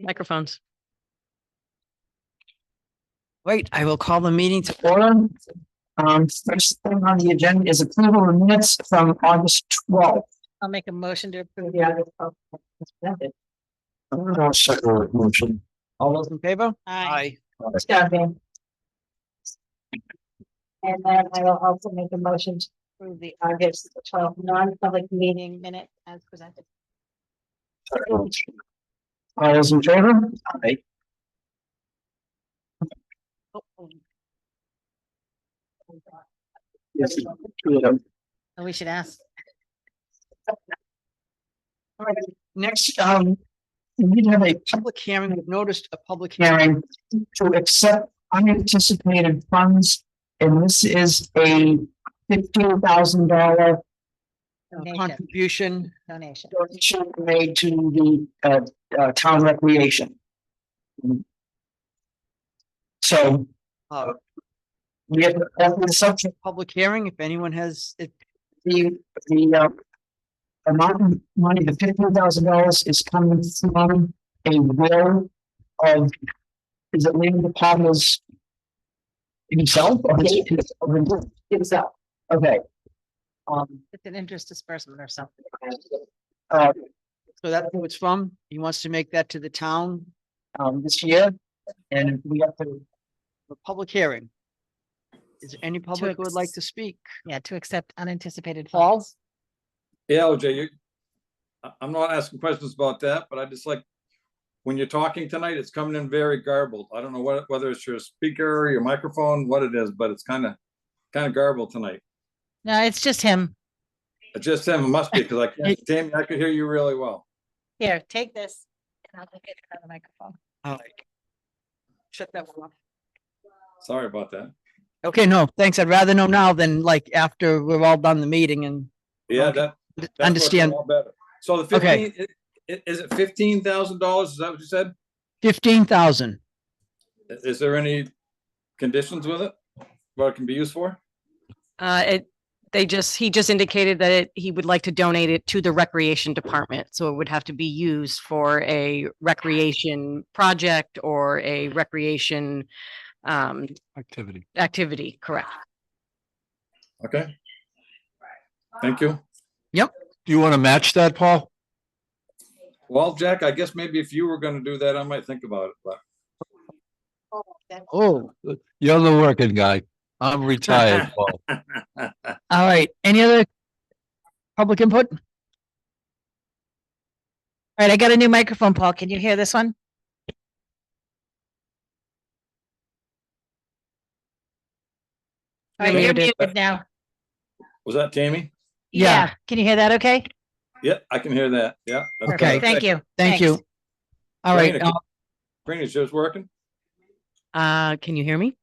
Microphones. Right, I will call the meeting to order. First thing on the agenda is approval of minutes from August 12th. I'll make a motion to approve. I'll second the motion. All those in favor? Aye. Second. And then I will also make a motion to approve the August 12th non-public meeting minute as presented. All those in favor? Aye. Yes. Oh, we should ask. All right, next, we need to have a public hearing. We've noticed a public hearing to accept unanticipated funds. And this is a $15,000 contribution Donation. donation made to the town recreation. So, we have to open the subject public hearing. If anyone has it, the amount of money, the $15,000 is coming from a will of, is it Lynn DePalma's himself or himself? Okay. It's an interest disbursement or something. So that's who it's from. He wants to make that to the town this year, and we have to a public hearing. Is there any public who would like to speak? Yeah, to accept unanticipated Paul? funds. Yeah, OJ, I'm not asking questions about that, but I just like, when you're talking tonight, it's coming in very garbled. I don't know whether it's your speaker, your microphone, what it is, but it's kind of garbled tonight. No, it's just him. It's just him, it must be, because I can't, Tammy, I could hear you really well. Here, take this. And I'll get another microphone. All right. Shut that one off. Sorry about that. Okay, no, thanks. I'd rather know now than like after we're all done the meeting and Yeah, Okay. that's understand. a lot better. So the Okay. 15, is it $15,000? Is that what you said? 15,000. Is there any conditions with it? What it can be used for? He just indicated that he would like to donate it to the recreation department. So it would have to be used for a recreation project or a recreation activity, correct? Okay. Thank you. Do you want to match that, Paul? Well, Jack, I guess maybe if you were gonna do that, I might think about it, but Oh, You're the working guy. I'm retired, Paul. all right. Any other public input? All right, I got a new microphone, Paul. Can you hear this one? All right, Yeah, you're muted. muted now. was that Tammy? Yeah. Yeah, can you hear that okay? Yeah, I can hear that. Yeah. that's Okay. better. Thank you. Thank you. All right. Karina, Karina, is yours working? Can you hear me?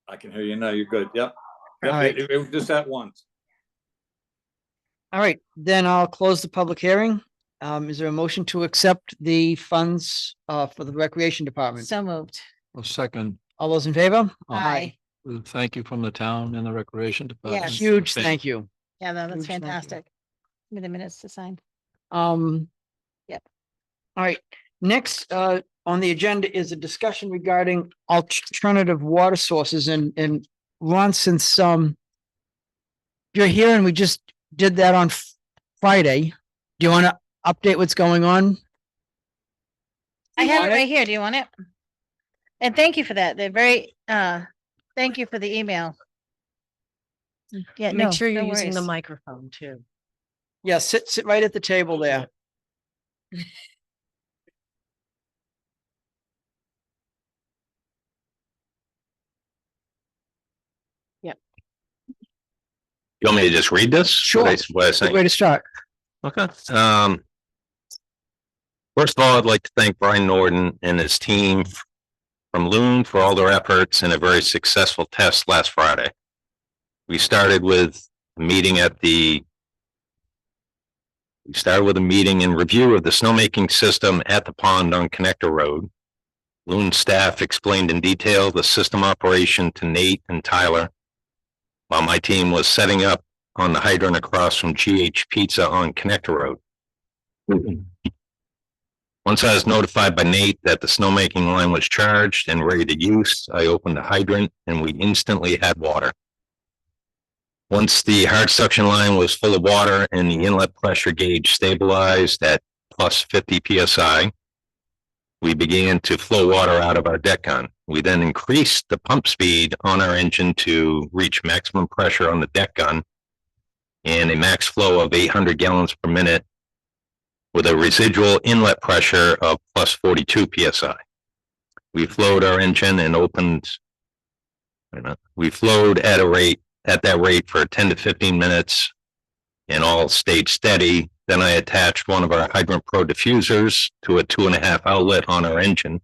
I can hear you now. You're good. Yep. Yep. All right. It was just that once. All right, then I'll close the public hearing. Is there a motion to accept the funds for the recreation department? So moved. A second, All those in favor? Aye. thank you from the town and the recreation department. Yes. Huge thank you. Yeah, no, that's Huge thank you. fantastic. Give me the minutes to sign. Yep. All right, next on the agenda is a discussion regarding alternative water sources and Ron, since you're here and we just did that on Friday, do you want to update what's going on? I have want it it? right here. Do you want it? And thank you for that. They're very, thank you for the email. Yeah, no, Make sure you're no using the worries. microphone too. Yeah, sit right at the table there. You want me to just read this? Sure. What I Good say? way to start. Okay. First of all, I'd like to thank Brian Norton and his team from Loon for all their efforts in a very successful test last Friday. We started with a meeting and review of the snowmaking system at the pond on Connector Road. Loon staff explained in detail the system operation to Nate and Tyler, while my team was setting up on the hydrant across from GH Pizza on Connector Road. Once I was notified by Nate that the snowmaking line was charged and ready to use, I opened the hydrant and we instantly had water. Once the hard suction line was full of water and the inlet pressure gauge stabilized at plus 50 PSI, we began to flow water out of our deck gun. We then increased the pump speed on our engine to reach maximum pressure on the deck gun and a max flow of 800 gallons per minute with a residual inlet pressure of plus 42 PSI. We flowed our engine and we flowed at that rate for 10 to 15 minutes and all stayed steady. Then I attached one of our Hydrant Pro diffusers to a 2.5 outlet on our engine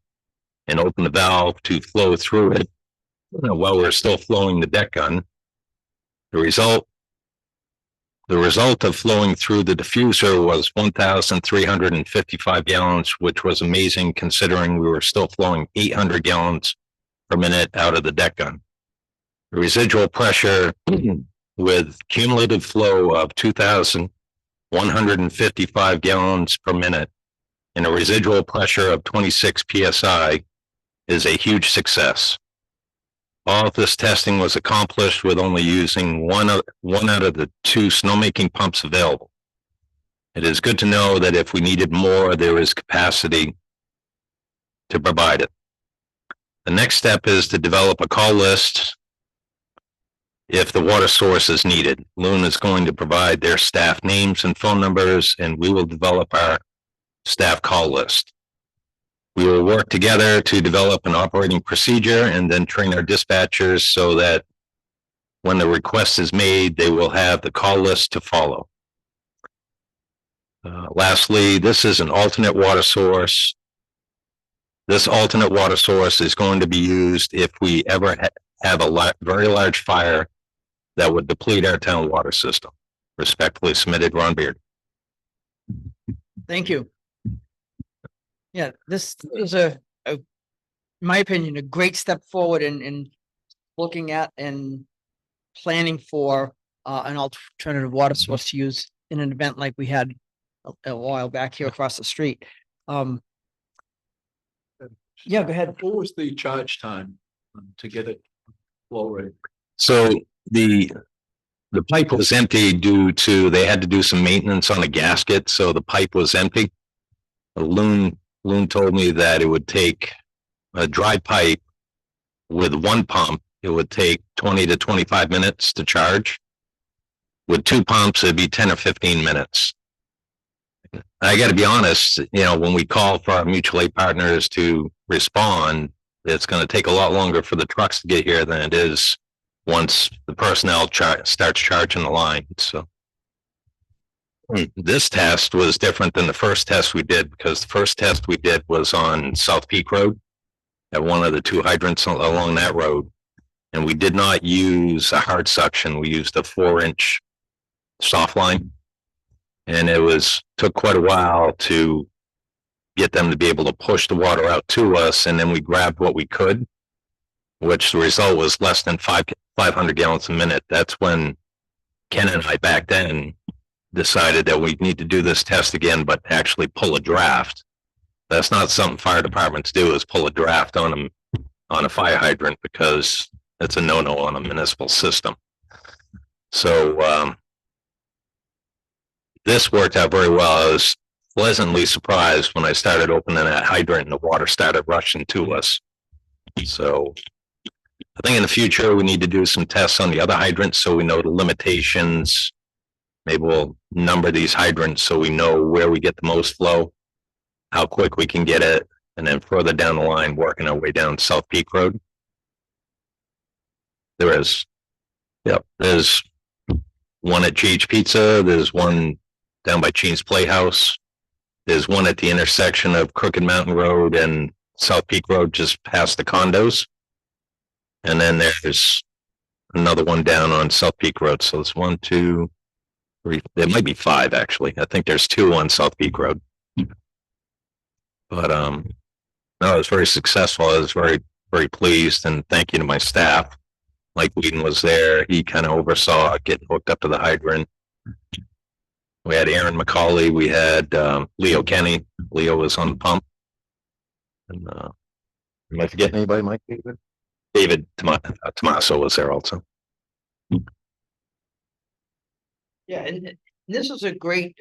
and opened the valve to flow through it while we're still flowing the deck gun. The result of flowing through the diffuser was 1,355 gallons, which was amazing considering we were still flowing 800 gallons per minute out of the deck gun. The residual pressure with cumulative flow of 2,155 gallons per minute and a residual pressure of 26 PSI is a huge success. All of this testing was accomplished with only using one out of the 2 snowmaking pumps available. It is good to know that if we needed more, there is capacity to provide it. The next step is to develop a call list if the water source is needed. Loon is going to provide their staff names and phone numbers, and we will develop our staff call list. We will work together to develop an operating procedure and then train our dispatchers so that when the request is made, they will have the call list to follow. Lastly, this is an alternate water source. This alternate water source is going to be used if we ever have a very large fire that would deplete our town water system. Respectfully submitted, Ron Beard. Thank you. Yeah, this is in my opinion, a great step forward in looking at and planning for an alternative water source to use in an event like we had a while back here across the street. Yeah, go ahead. What was the charge time to get it flow rate? So the pipe was empty due to, they had to do some maintenance on a gasket, so the pipe was empty. Loon told me that it would take a dry pipe with one pump, it would take 20 to 25 minutes to charge. With 2 pumps, it'd be 10 or 15 minutes. I got to be honest, when we call for our mutual aid partners to respond, it's going to take a lot longer for the trucks to get here than it is once the personnel starts charging the line. So this test was different than the first test we did, because the first test we did was on South Peak Road at one of the 2 hydrants along that road. And we did not use a hard suction. We used a 4-inch soft line. And it took quite a while to get them to be able to push the water out to us. And then we grabbed what we could, which the result was less than 500 gallons a minute. That's when Ken and I back then decided that we need to do this test again, but actually pull a draft. That's not something fire departments do, is pull a draft on a fire hydrant, because it's a no-no on a municipal system. So this worked out very well. I was pleasantly surprised when I started opening that hydrant and the water started rushing to us. So I think in the future, we need to do some tests on the other hydrants so we know the limitations. Maybe we'll number these hydrants so we know where we get the most flow, how quick we can get it, and then further down the line, working our way down South Peak Road. There's one at GH Pizza. There's one down by Chene's Playhouse. There's one at the intersection of Crooked Mountain Road and South Peak Road, just past the condos. And then there's another one down on South Peak Road. So it's 1, 2, 3. There might be 5 actually. I think there's 2 on South Peak Road. But no, it was very successful. I was very, very pleased, and thank you to my staff. Mike Whedon was there. He kind of oversaw getting hooked up to the hydrant. We had Aaron McCauley, we had Leo Kenny. Leo was on the pump. And am I forgetting anybody, Mike? David Tomaso was there also. Yeah, and this is a great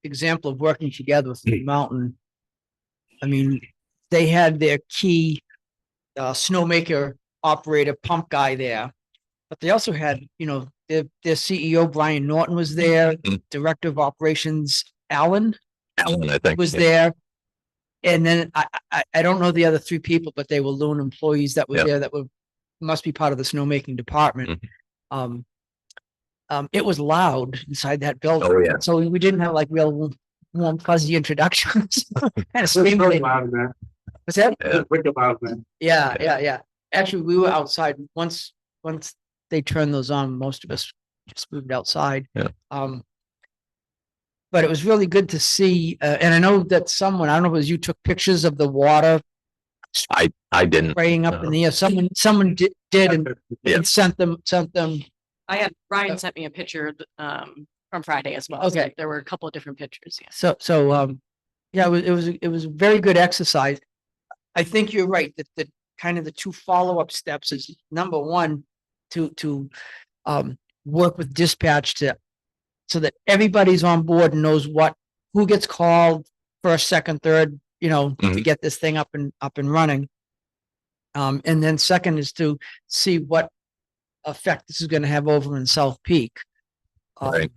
example of working together with the mountain. I mean, they had their key snowmaker operator pump guy there, but they also had, you know, their CEO Brian Norton was there, Mhm. Director of Operations Alan Alan, I think. was yeah. there. And then I don't know the other three people, but they were loan employees that were Yeah. there that were must be part of the snowmaking department. It was loud inside that building. Oh, yeah. So we didn't have like real warm fuzzy introductions. Kind of screaming. What's that? Yeah. Yeah. Actually, we were outside once they turned those on. Most of us just moved outside. Yeah. But it was really good to see, and I know that someone, I don't know if it was you, took pictures of the water I didn't. spraying up in the air. Someone did Yeah. and sent them. I had, Ryan sent me a picture, from Friday as well. So Okay. there were a couple of different pictures, yes. So yeah, it was a very good exercise. I think you're right that the kind of the two follow-up steps is number one, to work with dispatch so that everybody's on board and knows who gets called first, second, third, you know, to Mhm. get this thing up and running. And then second is to see what effect this is going to have over in South Peak. Right.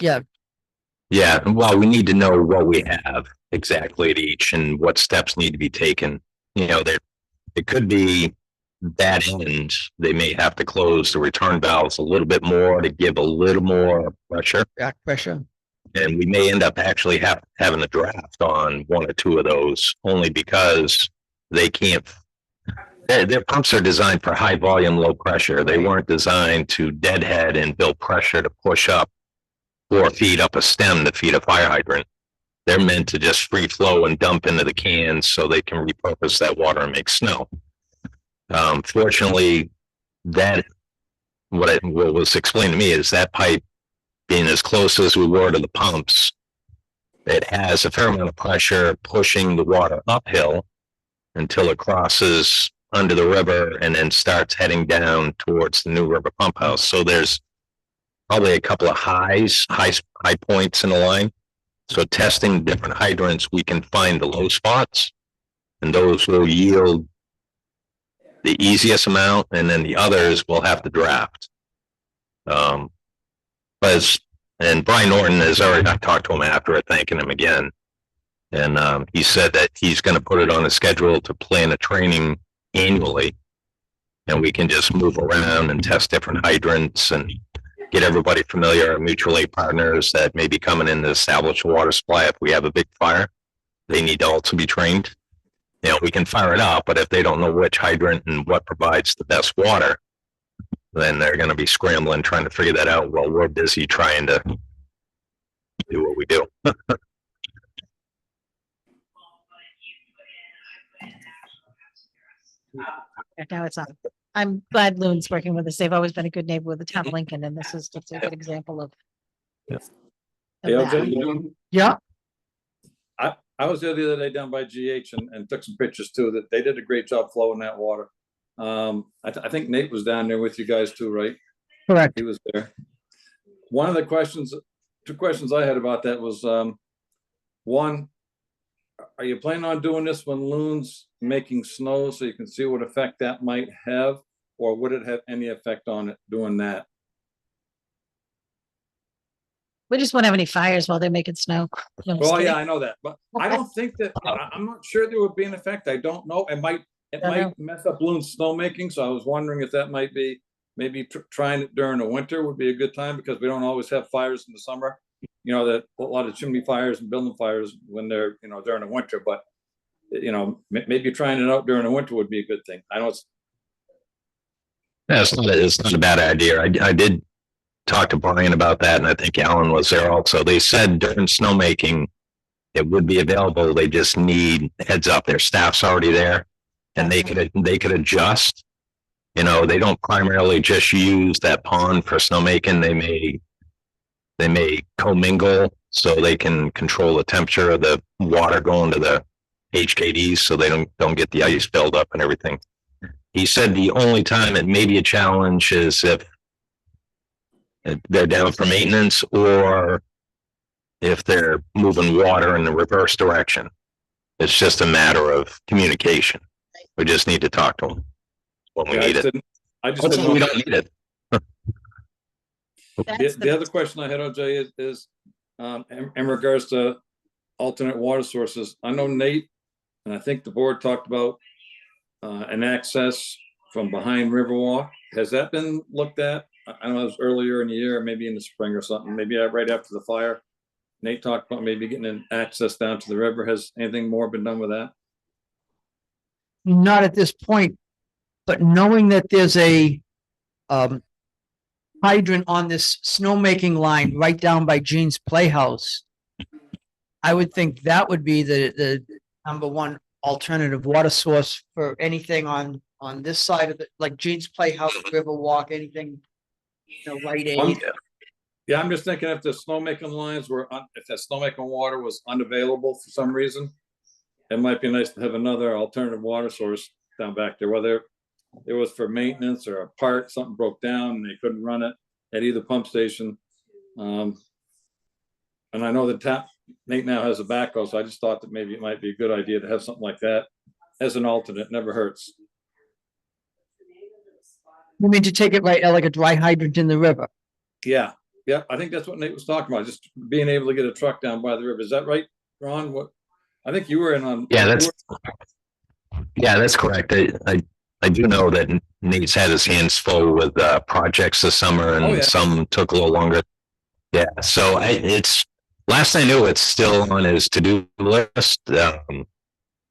Yeah, Yeah, well, we need to know what we have exactly at each and what steps need to be taken. You know, it could be bad ends. They may have to close the return valves a little bit more to give a little more pressure. back pressure. And we may end up actually having a draft on one or two of those only because they can't. Their pumps are designed for high volume, low pressure. They weren't designed to deadhead and build pressure to push up 4 feet up a stem to feed a fire hydrant. They're meant to just free flow and dump into the cans so they can repurpose that water and make snow. Fortunately, what was explained to me is that pipe, being as close as we were to the pumps, it has a fair amount of pressure pushing the water uphill until it crosses under the river and then starts heading down towards the New River pump house. So there's probably a couple of high points in the line. So testing different hydrants, we can find the low spots, and those will yield the easiest amount, and then the others will have to draft. And Brian Norton has already, I talked to him after it, thanking him again. And he said that he's going to put it on a schedule to plan a training annually. And we can just move around and test different hydrants and get everybody familiar, our mutual aid partners that may be coming in to establish a water supply. If we have a big fire, they need to also be trained. You know, we can fire it up, but if they don't know which hydrant and what provides the best water, then they're going to be scrambling, trying to figure that out while we're busy trying to do what we do. Now it's on. I'm glad Loon's working with us. They've always been a good neighbor with the town of Lincoln, and this is just a good example of. Yeah. of Hey, that. LJ, Yeah, I was there the other day down by GH and took some pictures too, that they did a great job flowing that water. I think Nate was down there with you guys too, right? correct. He was there. One of the questions, 2 questions I had about that was, one, are you planning on doing this when Loon's making snow so you can see what effect that might have? Or would it have any effect on it doing that? We just won't have any fires while they're making snow. No, I'm just Well, yeah, kidding. I know that, but I don't think that, I'm not sure there would be an effect. I don't know. It might Don't know. mess up Loon's snowmaking. So I was wondering if that might be, maybe trying it during the winter would be a good time, because we don't always have fires in the summer. You know, that a lot of chimney fires and building fires when they're, you know, during the winter, but you know, maybe trying it out during the winter would be a good thing. I know it's, Yeah, it's not a bad idea. I did talk to Brian about that, and I think Alan was there also. They said during snowmaking, it would be available. They just need heads up. Their staff's already there, and they could adjust. You know, they don't primarily just use that pond for snowmaking. They may They may commingle so they can control the temperature of the water going to the HKDs so they don't get the ice buildup and everything. He said the only time it may be a challenge is if they're down for maintenance or if they're moving water in the reverse direction. It's just a matter of communication. We just need to talk to them when we Yeah, need it. I just Hopefully didn't we know. don't need it. The other question I had, OJ, is in regards to alternate water sources. I know Nate, and I think the board talked about an access from behind Riverwalk. Has that been looked at? I know it was earlier in the year, maybe in the spring or something, maybe right after the fire. Nate talked about maybe getting an access down to the river. Has anything more been done with that? Not at this point, but knowing that there's a hydrant on this snowmaking line right down by Gene's Playhouse, I would think that would be the number one alternative water source for anything on this side of it, like Gene's Playhouse, Riverwalk, anything, Rite Aid. Yeah, I'm just thinking if the snowmaking lines were, if that snowmaking water was unavailable for some reason, it might be nice to have another alternative water source down back there, whether it was for maintenance or a part, something broke down and they couldn't run it at either pump station. And I know the Nate now has a backhoe, so I just thought that maybe it might be a good idea to have something like that as an alternate. Never hurts. You mean to take it right, like a dry hydrant in the river? Yeah, yeah, I think that's what Nate was talking about, just being able to get a truck down by the river. Is that right, Ron? What, I think you were in on. Yeah, that's correct. I do know that Nate's had his hands full with projects this summer and Oh, yeah. some took a little longer. Yeah, so it's last I knew, it's still on his to-do list. It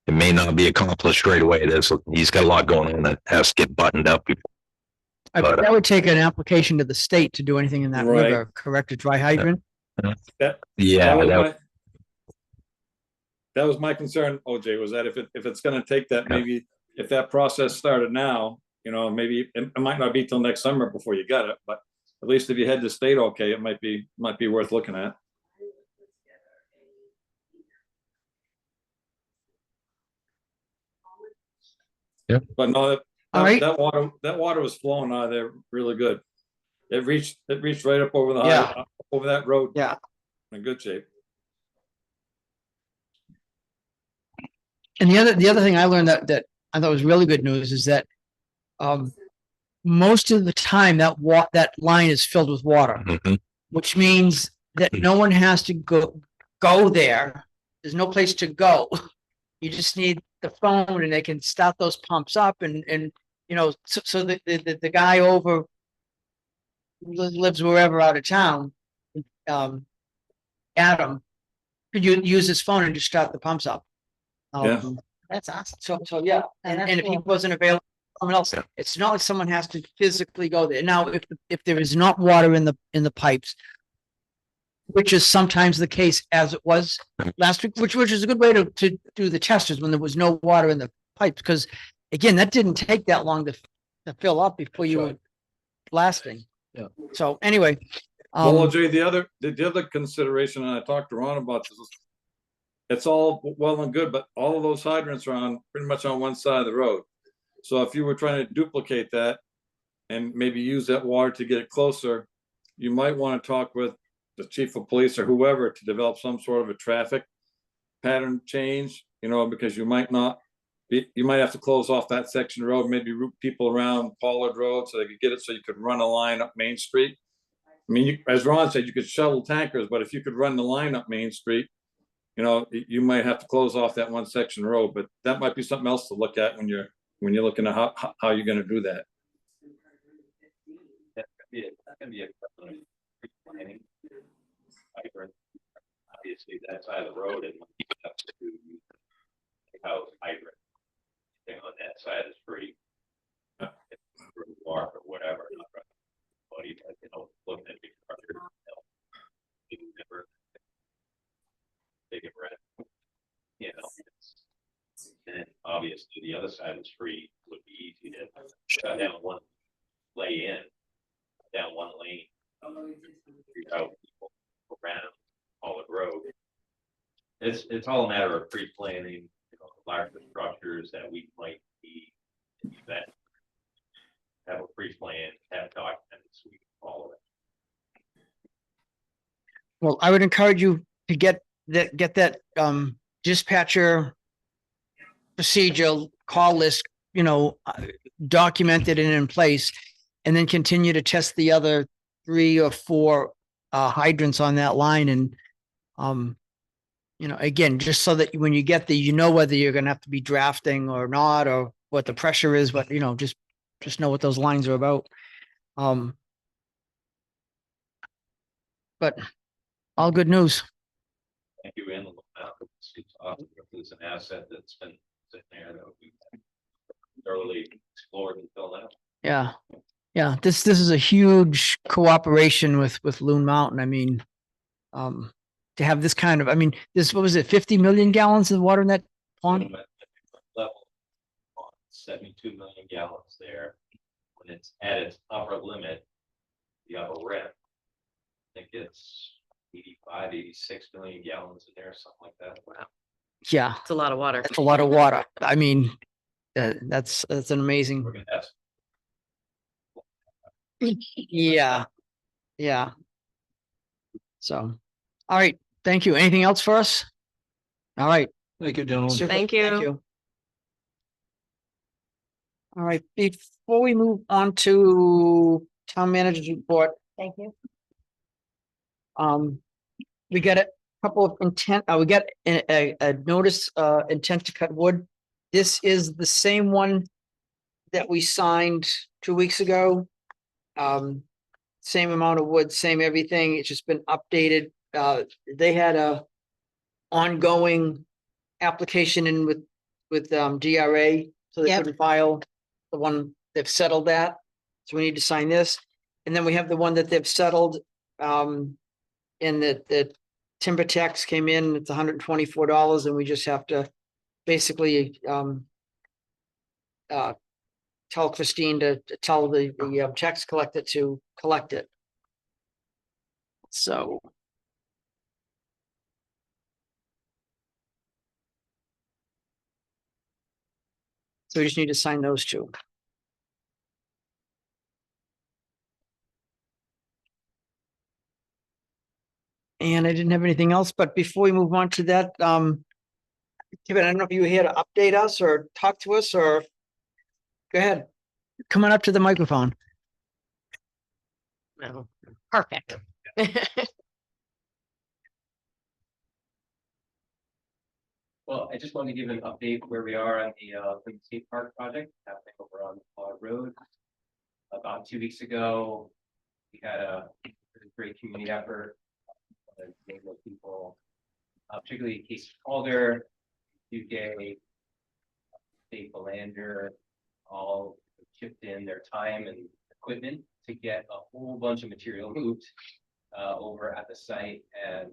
may not be accomplished right away. He's got a lot going on that has to get buttoned up before. But, That would take an application to the state to do anything in that Right. river, correct? A dry hydrant? That was my concern, OJ, was that if it's gonna take that, maybe if that process started now, maybe it might not be till next summer before you got it, but at least if you had the state okay, it might be worth looking at. Yeah. But no, All right. that water was flowing out of there really good. It reached right up over the Yeah. over that road. Yeah. In good shape. And the other thing I learned that I thought was really good news is that most of the time that line is filled with water, Mhm. which means that no one has to go there. There's no place to go. You just need the phone and they can start those pumps up and so the guy over lives wherever out of town, Adam, could use his phone and just start the pumps up. Yeah. That's awesome. So yeah, and if he wasn't available, someone else, it's not like someone has to physically go there. Now, if there is not water in the pipes, which is sometimes the case as it was last week, which is a good way to do the testers when there was no water in the pipes, because again, that didn't take that long to fill up before you were blasting. Yeah. So anyway. Well, Jay, the other consideration, and I talked to Ron about this, it's all well and good, but all of those hydrants are pretty much on one side of the road. So if you were trying to duplicate that and maybe use that water to get it closer, you might want to talk with the chief of police or whoever to develop some sort of a traffic pattern change, because you might have to close off that section of road, maybe route people around Pollard Road so they could get it so you could run a line up Main Street. I mean, as Ron said, you could shuttle tankers, but if you could run the line up Main Street, you might have to close off that one section road, but that might be something else to look at when you're looking at how you're going to do that. Obviously, that side of the road and house hydrant. Thing on that side is free. Or whatever. Looking at take it red. And obviously the other side is free, would be easy to shut down one down one lane. Out people It's all a matter of pre-planning, you know, larger structures that we might need in the event. Have a pre-plan, have documents, we can follow it. Well, I would encourage you to get that dispatcher procedure call list, documented and in place, and then continue to test the other 3 or 4 hydrants on that line. And, again, just so that when you get there, whether you're going to have to be drafting or not, or what the pressure is, but, just know what those lines are about. But all good news. Thank you, and it's an asset that's been sitting there that we thoroughly explored until now. Yeah. Yeah. This is a huge cooperation with Loon Mountain. I mean, to have this kind of, what was it, 50 million gallons of water in that pond? Level on 72 million gallons there. When it's at its upper limit, the upper rim, I think it's 85, 86 million gallons in there, something like that. Wow. Yeah. It's a lot of water. That's a lot of water. I mean, that's an amazing. We're gonna have Yeah. Yeah. So, all right. Thank you. Anything else for us? All right. Thank you, gentlemen. Super. Thank you. All right. Before we move on to town manager's report, Thank you. we got a couple of intent, we got a notice, intent to cut wood. This is the same one that we signed 2 weeks ago. Same amount of wood, same everything. It's just been updated. They had a ongoing application in with DRA, so they Yep. couldn't file the one. They've settled that. So we need to sign this. And then we have the one that they've settled, and the timber tax came in, it's $124, and we just have to basically tell Christine to tell the tax collector to collect it. So. So we just need to sign those 2. And I didn't have anything else, but before we move on to that, Kevin, I don't know if you were here to update us or talk to us, or go ahead. Come on up to the microphone. No. Perfect. Well, I just wanted to give an update where we are on the skate park project happening over on Paul Road. About 2 weeks ago, we had a great community effort. People, particularly Casey Calder, UK, Dave Belander, all chipped in their time and equipment to get a whole bunch of material moved over at the site, and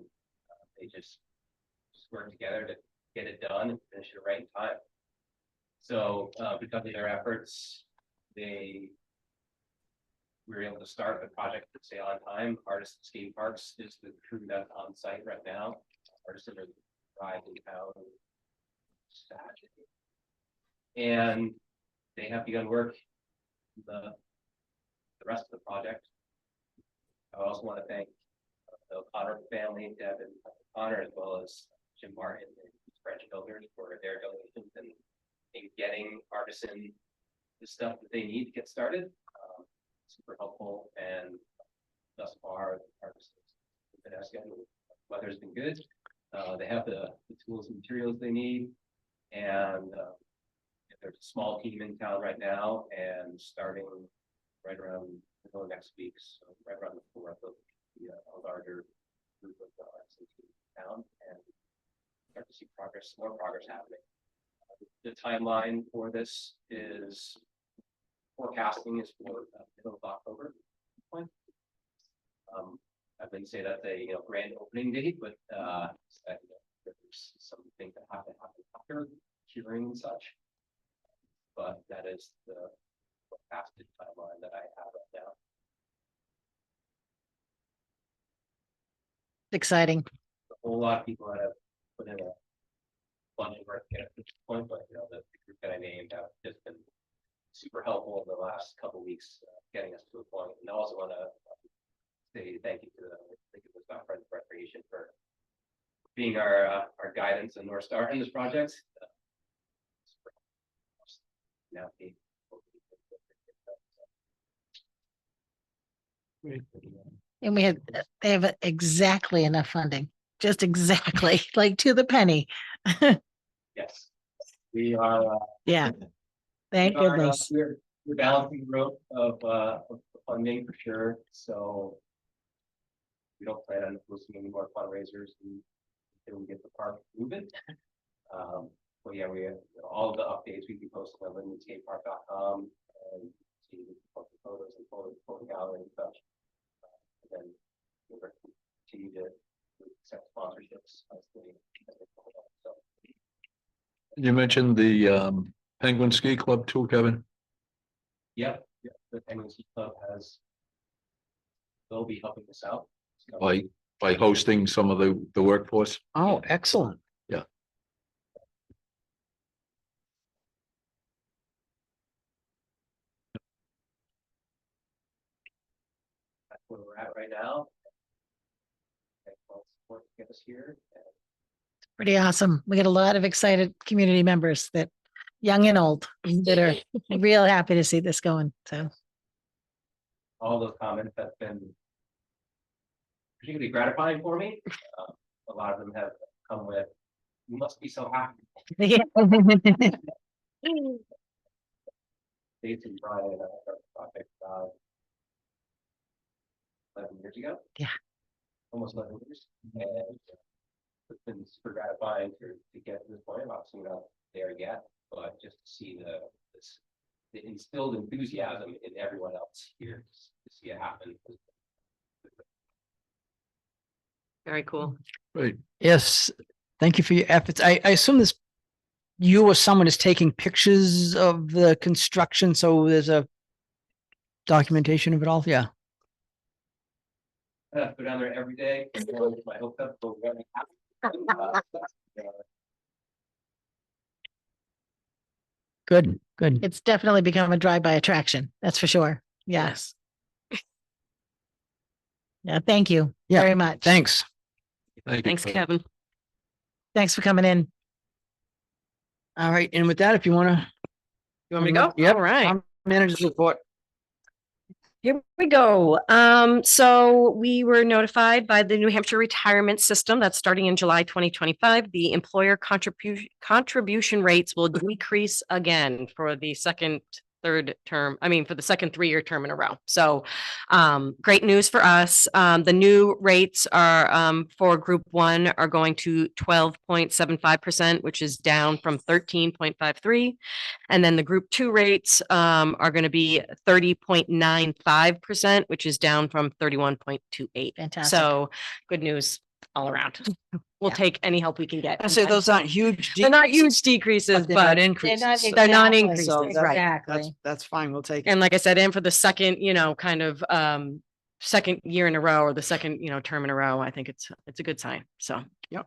they just worked together to get it done and finish it right in time. So because of their efforts, we were able to start the project, say, on time. Artisan Skate Parks is the crew that's on site right now. Artisan are driving out Saturday, and they have begun work the rest of the project. I also want to thank the O'Connor family, Deb and O'Connor, as well as Jim Martin and French Builders for their donations and in getting Artisan the stuff that they need to get started. Super helpful, and thus far, weather's been good. They have the tools and materials they need, and there's a small team in town right now, and starting right around the middle of next week, so right around the 4th, of a larger group of team in town, and start to see more progress happening. The timeline for this is forecasting is for middle of October. I wouldn't say that's a grand opening date, but there's some things that have to happen after hearing and such. But that is the forecasted timeline that I have right now. Exciting. A whole lot of people that have put in a bunch of work at this point, but you know, the group that I named have just been super helpful in the last couple of weeks, getting us to a point. And I also want to say thank you to the, I think it was my friend Recreation for being our guidance and North Star in this project. Now, And they have exactly enough funding, just exactly, like to the penny. yes, we are. Yeah, thank We are, goodness. we're balancing the growth of funding for sure, so we don't plan on hosting any more fundraisers until we get the park moving. But yeah, we have all of the updates we can post on lindenskatepark.com and see the photos and photo gallery and such. And then we'll continue to accept sponsorships as they come up. So You mentioned the Penguin Ski Club too, Kevin. yeah, the Penguin Ski Club they'll be helping us out. So, By hosting some of the workforce. Oh, excellent. that's where we're at right now. Thanks for all the support to get us here. And Pretty awesome. We got a lot of excited community members that young and old that are real happy to see this going. So all those comments have been particularly gratifying for me. A lot of them have come with, "You must be so happy." yeah. Dates and Brian and I started the project 11 years ago. Yeah. Almost 11 years. And it's been super gratifying to get to this point. Obviously, we're not there yet, but just to see the instilled enthusiasm in everyone else here to see it happen. Very cool. Right. Yes, thank you for your efforts. I assume this, you or someone is taking pictures of the construction, so there's a documentation of it all, yeah. Go down there every day. My hopes up for what happens. Good, good. It's definitely become a drive-by attraction. That's for sure. Yes. Yeah, thank you Yeah, very much. Thanks. Thank you. Thanks, Kevin. Thanks for coming in. All right, and with that, if you want to. You want me to go? Yep. All right. Town Manager's report. Here we go. So we were notified by the New Hampshire Retirement System that starting in July 2025, the employer contribution rates will decrease again for the second 3-year term in a row. So great news for us. The new rates are for group 1 are going to 12.75%, which is down from 13.53. And then the group 2 rates are going to be 30.95%, which is down from 31.28. Fantastic. So good news all around. We'll Yeah. take any help we can get. I say those aren't huge. They're not huge decreases, They're not but increases. they're not exactly- increases, So right. Exactly. That's fine. We'll take it. And like I said, and for the second, kind of second year in a row or the second, term in a row, I think it's a good sign. So, Yep.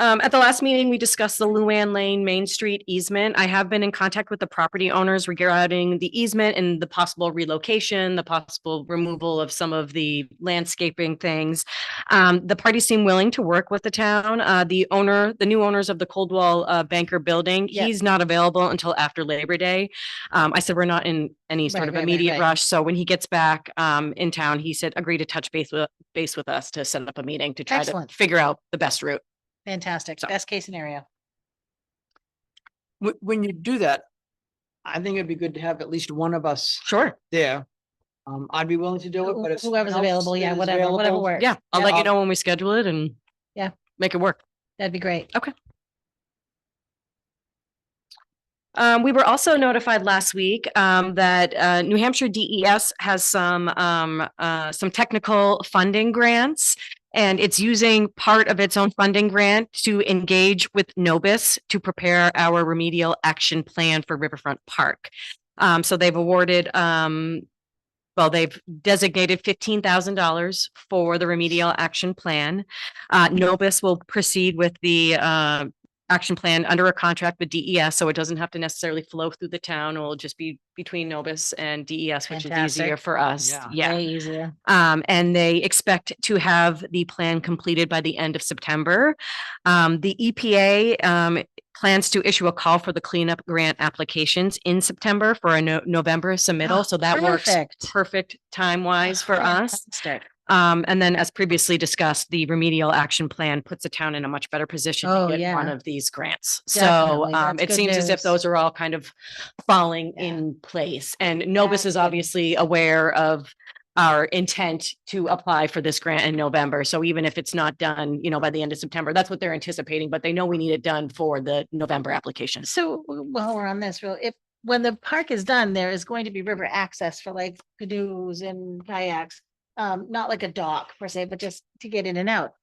At the last meeting, we discussed the Luann Lane Main Street easement. I have been in contact with the property owners regarding the easement and the possible relocation, the possible removal of some of the landscaping things. The parties seem willing to work with the town. The new owners of the Coldwell Banker building, Yep. he's not available until after Labor Day. I said, we're not in any sort Right, of right, right, immediate right. rush. So when he gets back in town, he said, agree to touch base with us to set up a meeting to try Excellent. to figure out the best route. Fantastic. So- Best case scenario. When you do that, I think it'd be good to have at least one of us Sure. there. I'd be willing to do it, but if Whoever's someone else available, yeah, is whatever available, works. Yeah, I'll Yeah. let you know when we schedule it and Yeah. make it work. That'd be great. We were also notified last week that New Hampshire DES has some technical funding grants. And it's using part of its own funding grant to engage with NOBIS to prepare our remedial action plan for Riverfront Park. So they've awarded well, they've designated $15,000 for the remedial action plan. Novus will proceed with the action plan under a contract with DES, so it doesn't have to necessarily flow through the town. It will just be between Novus and DES, which is easier Fantastic. for us. Yeah. Yeah. Way easier. And they expect to have the plan completed by the end of September. The EPA plans to issue a call for the cleanup grant applications in September for a November submittal. So that works Perfect. perfect time-wise for us. Fantastic. And then as previously discussed, the remedial action plan puts the town in a much better position Oh, to get one yeah. of these grants. So Definitely. That's it good seems as if news. those are all kind of falling Yeah. in place. And Novus That's is good. obviously aware of our intent to apply for this grant in November. So even if it's not done, by the end of September, that's what they're anticipating, but they know we need it done for the November application. So while we're on this, when the park is done, there is going to be river access for like canoes and kayaks. Not like a dock per se, but just to get in and out.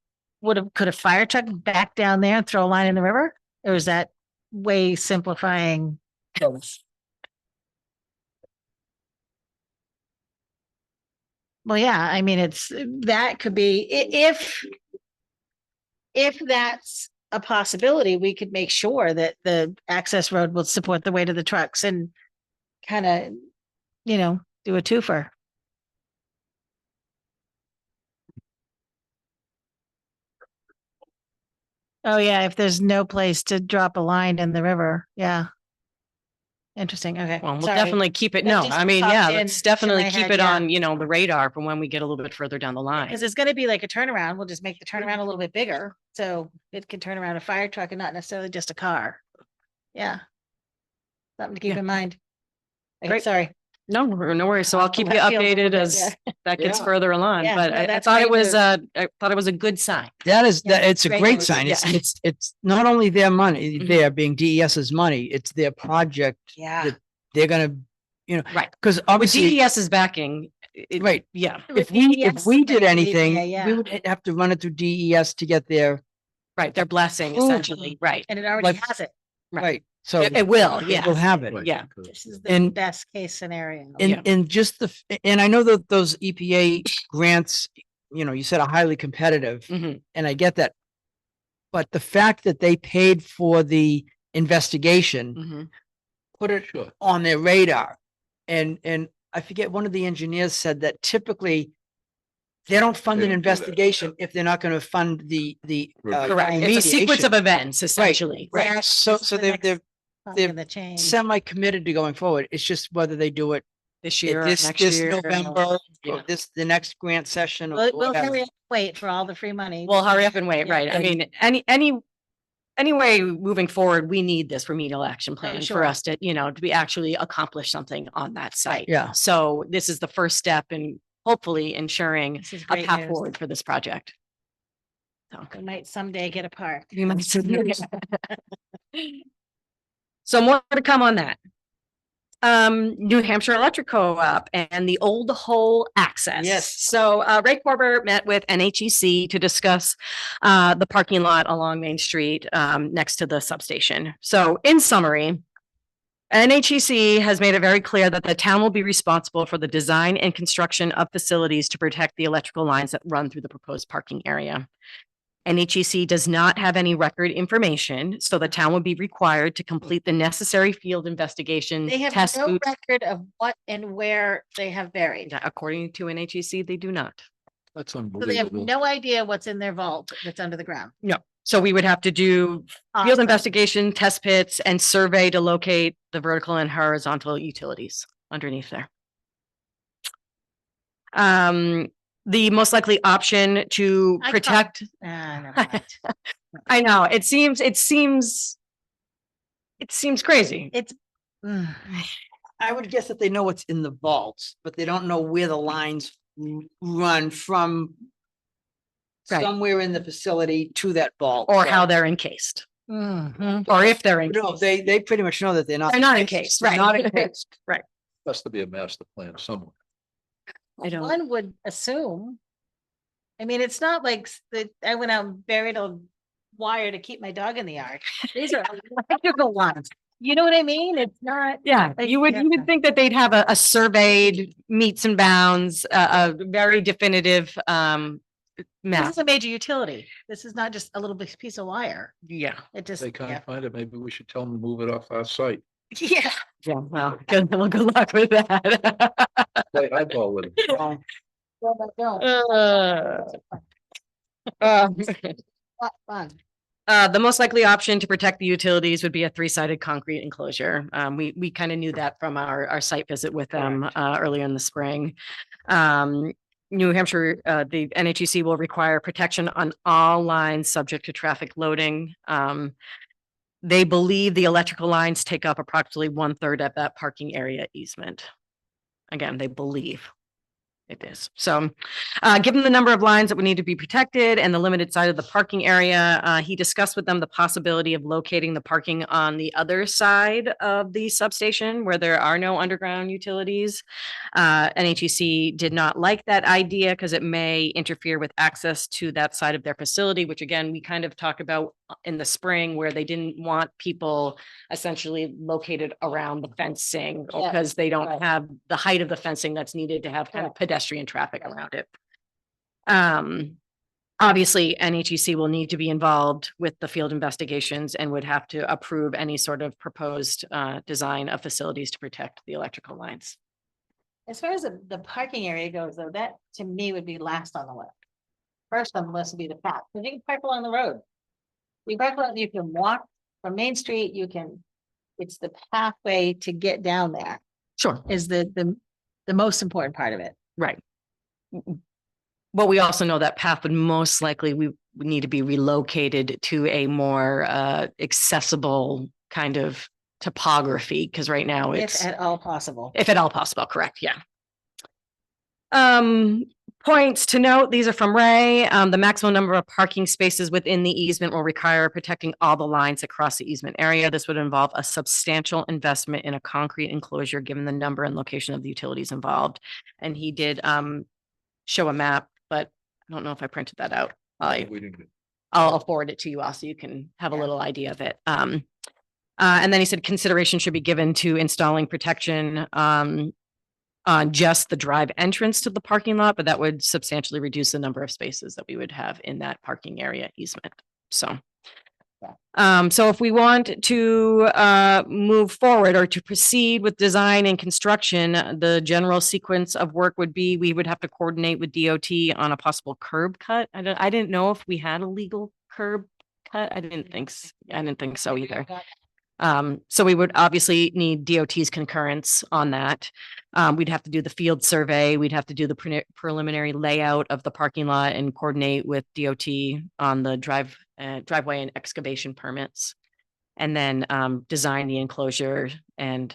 Could a fire truck back down there and throw a line in the river? Or is that way simplifying things? Well, yeah, I mean, that could be, if that's a possibility, we could make sure that the access road will support the weight of the trucks and kind of, do a twofer. Oh, yeah, if there's no place to drop a line in the river, yeah. Interesting, okay. Well, we'll Sorry. definitely keep it. That No, just I mean, popped yeah, in let's to definitely my keep head, it yeah. on, the radar for when we get a little bit further down the line. Because it's gonna be like a turnaround, we'll just make the turnaround a little bit bigger, so it can turn around a fire truck and not necessarily just a car. Yeah. Something to keep Yeah. in mind. Okay, Great. sorry. No, no worries. So I'll keep you Left field a little updated bit, as that gets Yeah. further along, Yeah, but no, I that's thought it great was, news. I thought it was a good sign. It's a great great news. sign. Yeah. It's not only their money, Mhm. there being DES's money, it's their project. Yeah. that They're gonna, Right. because With obviously, DES's backing, right, yeah, if With we DES did funding, anything, yeah. we would have to run it through DES to get their, right, their blessing Approval. essentially, right. And it already Like- has it. Right. right, so. It will, It yeah. will have it. Right, Yeah. because- This is the And- best case scenario. Yeah. And just and I know that those EPA grants, you said are highly competitive, Mhm. and I get that. But the fact that they paid for the investigation, Mhm. put it Sure. on their radar. And I forget, one of the engineers said that typically they don't fund They an don't do that, investigation if they're not going to fund the Correct. It's a sequence remediation. of events essentially. Right. That's So the they're next thing they're in the chain. semi-committed to going forward. It's just whether they do it This at year, or this next this year. November Yeah. or the next grant session or We'll whatever. hurry up, wait for all the free money. We'll hurry up and wait, Yeah. right? I And- mean, anyway, moving forward, we need this remedial action plan sure. for us to, to be actually accomplish something on that site. Yeah. So this is the first step in hopefully ensuring This is a great path news. forward for this project. So. We might someday get a park. We might So more to come on that. New Hampshire Electric Co-op and the Old Hole Access. Yes. So Ray Corber met with NHEC to discuss the parking lot along Main Street next to the substation. So in summary, NHEC has made it very clear that the town will be responsible for the design and construction of facilities to protect the electrical lines that run through the proposed parking area. NHEC does not have any record information, so the town would be required to complete the necessary field investigation. They have test no boots. record of what and where they have buried. According to NHEC, they do not. That's So they have unbelievable. no idea what's in their vault that's under the ground. So we would have to do field Awesome. investigation, test pits, and survey to locate the vertical and horizontal utilities underneath there. The most likely option to I call- protect, Never mind. I know, it seems crazy. It's. I would guess that they know what's in the vaults, but they don't know where the lines run from Right. somewhere in the facility to that vault. Or So- how they're encased, Mhm. or if they're No, encased. they pretty much know that they're not. They're not encased, They're right. Not encased. Has to be a master plan somewhere. I don't, One would assume. I mean, it's not like I went out and buried a wire to keep my dog in the yard. These are electrical lines. You know what I mean? It's not. Yeah, Like, you yeah. would think that they'd have a surveyed meets and bounds, a very definitive, This map. is a major utility. This is not just a little bit piece of wire. Yeah. It just, They yeah. can't find it. Maybe we should tell them to move it off our site. Yeah. Yeah, well, good luck with that. Play eyeball with it. Well, but don't. Uh, Lot fun. The most likely option to protect the utilities would be a three-sided concrete enclosure. We kind of knew that from our site visit with them earlier in the spring. New Hampshire, the NHEC will require protection on all lines subject to traffic loading. They believe the electrical lines take up approximately 1/3 of that parking area easement. Again, they believe it is. So, given the number of lines that would need to be protected and the limited size of the parking area, he discussed with them the possibility of locating the parking on the other side of the substation where there are no underground utilities. NHEC did not like that idea because it may interfere with access to that side of their facility, which again, we kind of talked about in the spring where they didn't want people essentially located around the fencing Yeah, because they don't right. have the height of the fencing that's needed to have kind of pedestrian traffic around it. Obviously, NHEC will need to be involved with the field investigations and would have to approve any sort of proposed design of facilities to protect the electrical lines. As far as the parking area goes, though, that to me would be last on the list. First on the list would be the path, because you can park along the road. You park along, you can walk from Main Street, it's the pathway to get down there Sure. is the most important part of it. Right. But we also know that path would most likely, we would need to be relocated to a more accessible kind of topography, because right now it's. If at all possible. If at all possible, correct, yeah. Points to note, these are from Ray. The maximum number of parking spaces within the easement will require protecting all the lines across the easement area. This would involve a substantial investment in a concrete enclosure, given the number and location of the utilities involved. And he did show a map, but I don't know if I printed that out. We didn't. I'll forward it to you also. You can have a Yeah. little idea of it. And then he said consideration should be given to installing protection on just the drive entrance to the parking lot, but that would substantially reduce the number of spaces that we would have in that parking area easement. So. So if we want to move forward or to proceed with design and construction, the general sequence of work would be, we would have to coordinate with DOT on a possible curb cut. I didn't know if we had a legal curb cut. I didn't think so either. So we would obviously need DOT's concurrence on that. We'd have to do the field survey. We'd have to do the preliminary layout of the parking lot and coordinate with DOT on the driveway and excavation permits. And then design the enclosure and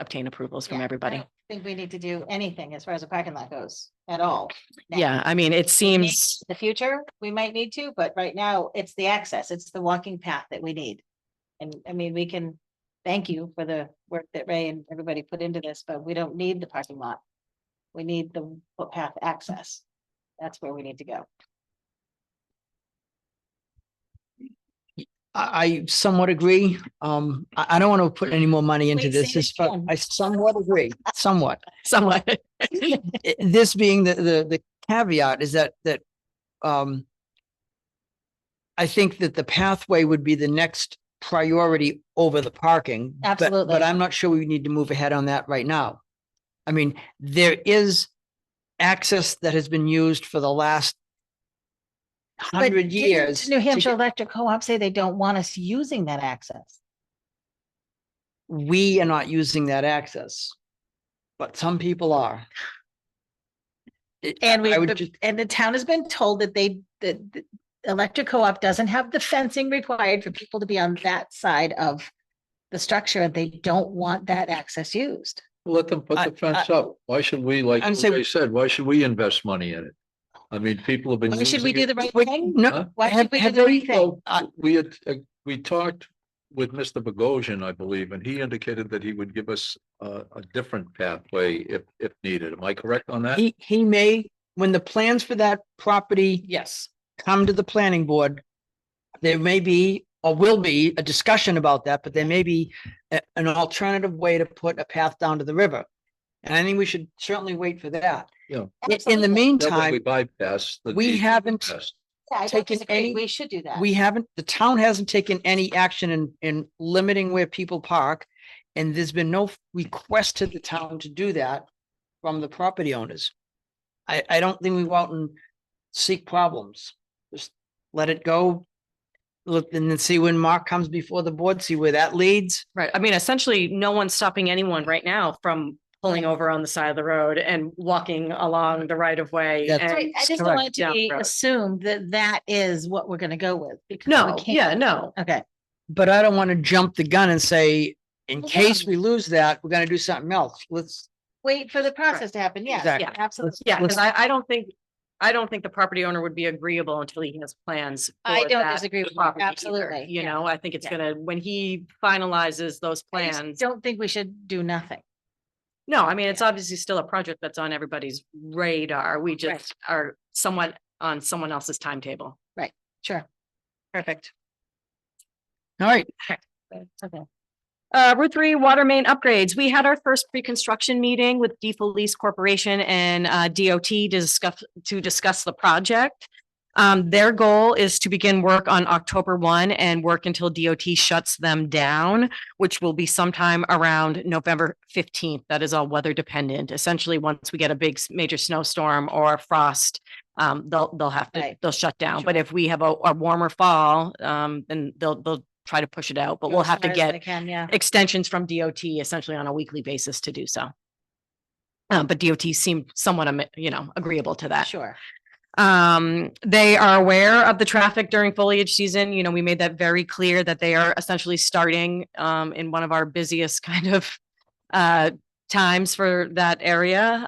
obtain approvals from Yeah, I everybody. don't think we need to do anything as far as the parking lot goes at all. now. Yeah, I mean, it We may- seems, The future, we might need to, but right now it's the access, it's the walking path that we need. And I mean, we can thank you for the work that Ray and everybody put into this, but we don't need the parking lot. We need the footpath access. That's where we need to go. I somewhat agree. I don't want to put any more money into Please say this, it but again. I somewhat agree, somewhat. somewhat. This being the caveat is that I think that the pathway would be the next priority over the parking. Absolutely. But I'm not sure we need to move ahead on that right now. I mean, there is access that has been used for the last But 100 didn't years. New to Hampshire get- Electric Co-op say they don't want us using that access. We are not using that access, but some people are. And I would just, and the town has been told that the electric co-op doesn't have the fencing required for people to be on that side of the structure, and they don't want that access used. Let them put I- the fence up. Why should we, like And say- they said, why should we invest money in it? I mean, people have been. Why should we using do it. the right wait, thing? no, Huh? Why should we do have the they- right thing? Well, we had, we talked with Mr. Bogosian, I believe, and he indicated that he would give us a different pathway if needed. Am I correct on that? he may, when the plans for that property Yes. come to the planning board, there may be or will be a discussion about that, but there may be an alternative way to put a path down to the river. And I think we should certainly wait for that. Yeah. In the Absolutely. That way we meantime, bypass the. we need to haven't test. Yeah, I don't taken disagree. any- We should do that. the town hasn't taken any action in limiting where people park. And there's been no request to the town to do that from the property owners. I don't think we go out and seek problems. Just let it go. Look, and then see when Mark comes before the board, see where that leads. Right. I mean, essentially, no one's stopping anyone right now from pulling over on the side of the road and walking along the right of way. That's and I just don't correct. want it to down the be road. assumed that that is what we're gonna go with. because we No, can't. yeah, no. Okay, But I don't want to jump the gun and say, in Well, case yeah. we lose that, we're gonna do something else. Let's, wait for the process to happen. Yes, Exactly. yeah, absolutely. Yeah, because Let's- I don't think the property owner would be agreeable until he has plans. I for don't that disagree with you. property either, Absolutely, You yeah. know, I think it's Yeah. gonna, when he finalizes those I just plans. don't think we should do nothing. No, I mean, it's Yeah. obviously still a project that's on everybody's radar. We just are somewhat on someone else's timetable. Sure. Perfect. all right, Okay. Route 3 water main upgrades. We had our first pre-construction meeting with Default Lease Corporation and DOT to discuss the project. Their goal is to begin work on October 1 and work until DOT shuts them down, which will be sometime around November 15th. That is all weather dependent. Essentially, once we get a big major snowstorm or frost, they'll have to, Right. they'll shut down. But Sure. if we have a warmer fall, then they'll try to push it out, but Go we'll as have to far as they get can, yeah. extensions from DOT essentially on a weekly basis to do so. But DOT seemed somewhat, agreeable to that. Sure. They are aware of the traffic during foliage season. You know, we made that very clear that they are essentially starting in one of our busiest kind of times for that area.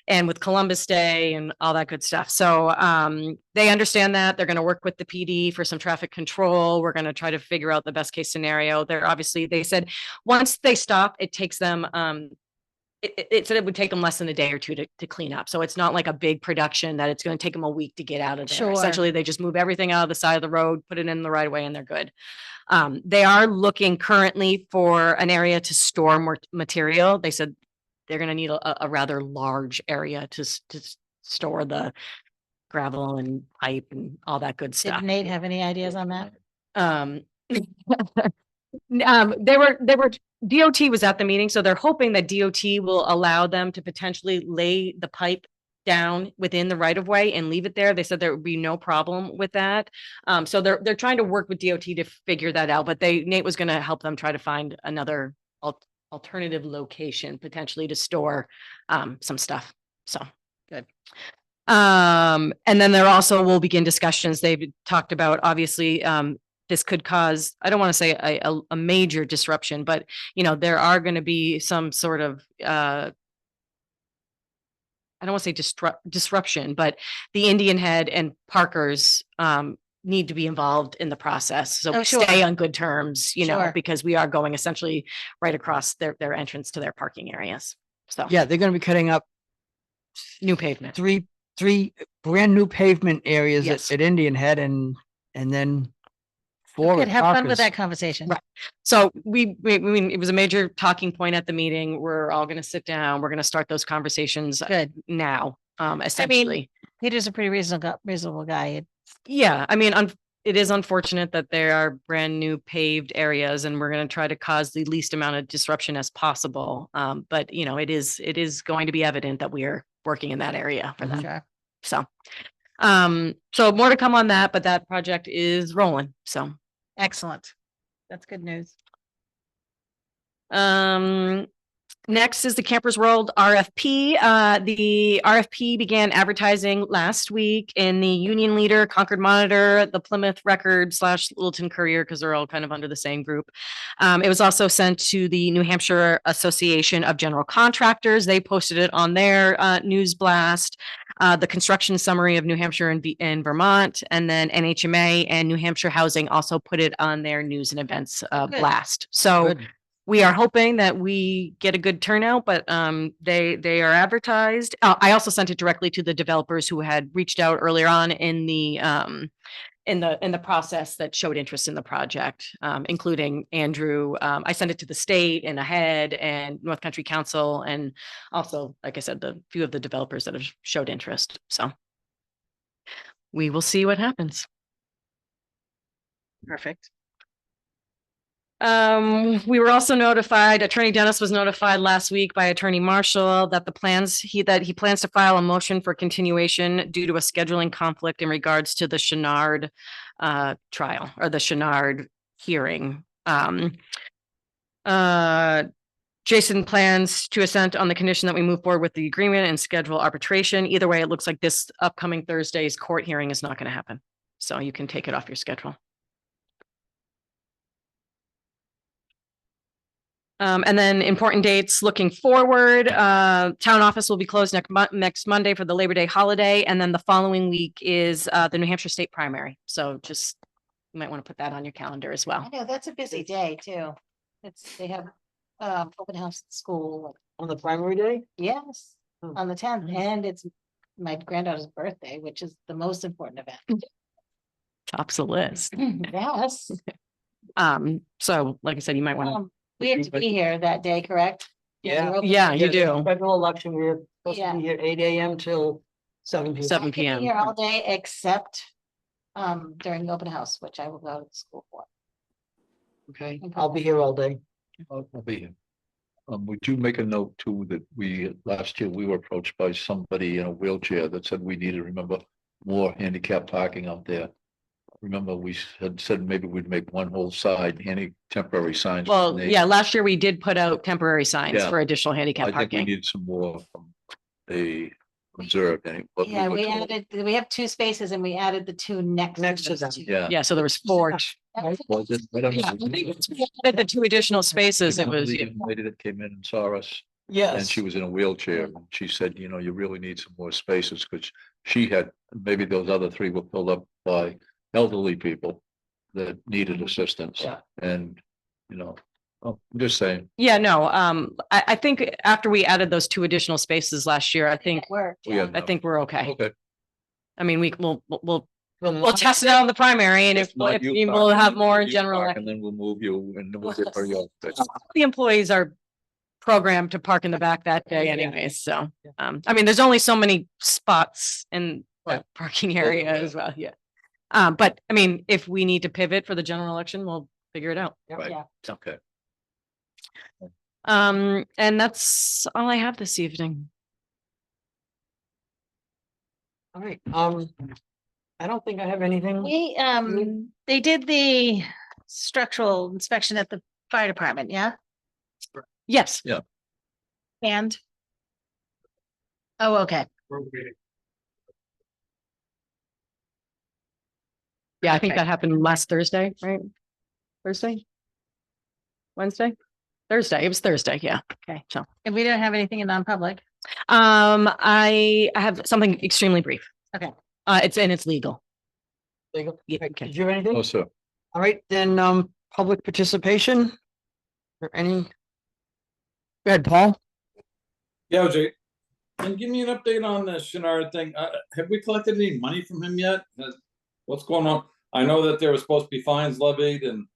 And with Columbus Day and all that good stuff. So they understand that. They're going to work with the PD for some traffic control. We're going to try to figure out the best case scenario. They're obviously, they said, once they stop, it takes them, it said it would take them less than a day or two to clean up. So it's not like a big production that it's going to take them a week to get out of there. Sure. Essentially, they just move everything out of the side of the road, put it in the right of way, and they're good. They are looking currently for an area to store more material. They said they're going to need a rather large area to store the gravel and pipe and all that good stuff. Did Nate have any ideas on that? They were, DOT was at the meeting, so they're hoping that DOT will allow them to potentially lay the pipe down within the right of way and leave it there. They said there would be no problem with that. So they're trying to work with DOT to figure that out, but Nate was going to help them try to find another alternative location potentially to store some stuff. So good. And then there also will begin discussions. They've talked about, obviously, this could cause, I don't want to say a major disruption, but there are going to be some sort of I don't want to say disruption, but the Indian Head and Parkers need to be involved in the process. So Oh, we sure. stay on good terms, Sure. because we are going essentially right across their entrance to their parking areas. So yeah, they're gonna be cutting up new pavement. three brand new pavement areas Yes. at Indian Head and then four. Good, at have fun with Parker's. that conversation. Right. So we, I mean, it was a major talking point at the meeting. We're all going to sit down. We're going to start those conversations Good. now, essentially. Peter's a pretty reasonable guy. Yeah, I mean, it is unfortunate that there are brand new paved areas and we're going to try to cause the least amount of disruption as possible. But it is going to be evident that we are working in that area for them. Sure. So, so more to come on that, but that project is rolling. So, Excellent. That's good news. next is the Campers World RFP. The RFP began advertising last week in the Union Leader, Concord Monitor, the Plymouth Record / Littleton Courier, because they're all kind of under the same group. It was also sent to the New Hampshire Association of General Contractors. They posted it on their news blast. The construction summary of New Hampshire and Vermont, and then NHMA and New Hampshire Housing also put it on their news and events blast. So Good. we are hoping that we get a good turnout, but they are advertised. I also sent it directly to the developers who had reached out earlier on in the in the process that showed interest in the project, including Andrew. I sent it to the state and ahead and North Country Council, and also, like I said, the few of the developers that have showed interest. So we will see what happens. Perfect. We were also notified, Attorney Dennis was notified last week by Attorney Marshall that he plans to file a motion for continuation due to a scheduling conflict in regards to the Chenard trial or the Chenard hearing. Jason plans to assent on the condition that we move forward with the agreement and schedule arbitration. Either way, it looks like this upcoming Thursday's court hearing is not going to happen. So you can take it off your schedule. And then important dates looking forward, town office will be closed next Monday for the Labor Day holiday. And then the following week is the New Hampshire State primary. So just, you might want to put that on your calendar as well. I know, that's a busy day too. They have open house at school. On the primary day? Yes, Oh. on the 10th, and it's my granddaughter's birthday, which is the most important event. Tops the list. Yes. So like I said, you might want to, We have to be here that day, correct? Yeah. You're open- yeah, you Yeah, do. Federal election, we're supposed to Yeah. be here 8 a.m. till 7 p.m. 7 I can be p.m. Here all day except during the open house, which I will go to school for. Okay, I'll be here all day. I'll be here. Would you make a note too that last year we were approached by somebody in a wheelchair that said we need to remember more handicap parking out there. Remember, we had said maybe we'd make one whole side, any temporary signs. Well, yeah, last year we did put out temporary signs Yeah. for additional I handicap think we parking. need some more from the observed. But Yeah, were we told- added, we have 2 spaces and we added the 2 next to them. those 2. Yeah. Yeah, so there was 4. Was it? I don't Yeah, know. I think once we added the 2 additional spaces, it was, The young lady that came in and saw us, and Yes, she was in a wheelchair, and she said, you really need some more spaces, because she had, maybe those other 3 were filled up by elderly people that needed assistance. Yeah. And, I'm just saying, yeah, no, I think after we added those 2 additional spaces last year, I think Worked, we yeah. had I think we're okay. okay. I mean, we'll from what- test it out on the primary, and if not you we'll park, have then more you general. park, and then we'll move you and we'll get for you. The employees are programmed to park in the back that day Yeah. anyways, so, Yeah. I mean, there's only so many spots in Right. that parking area as well, yeah. But I mean, if we need to pivot for the general election, we'll figure it out. Right. Yeah. Okay. And that's all I have this evening. All right, I don't think I have anything. We, they did the structural inspection at the fire department, yeah? Yes, And? Oh, okay. yeah, I think Okay. that happened last Thursday, right? Thursday? Wednesday? Thursday, it was Thursday, yeah. Okay. So, And we don't have anything in non-public. I have something extremely brief. Okay. It's legal. There you go. Yeah, Right, okay. Did you have anything? Oh, sir. All right, then, public participation? Or any? Go ahead, Paul. Yeah, Jay, can you give me an update on the Chenard thing? Have we collected any money from him yet? What's going on? I know that there was supposed to be fines levied and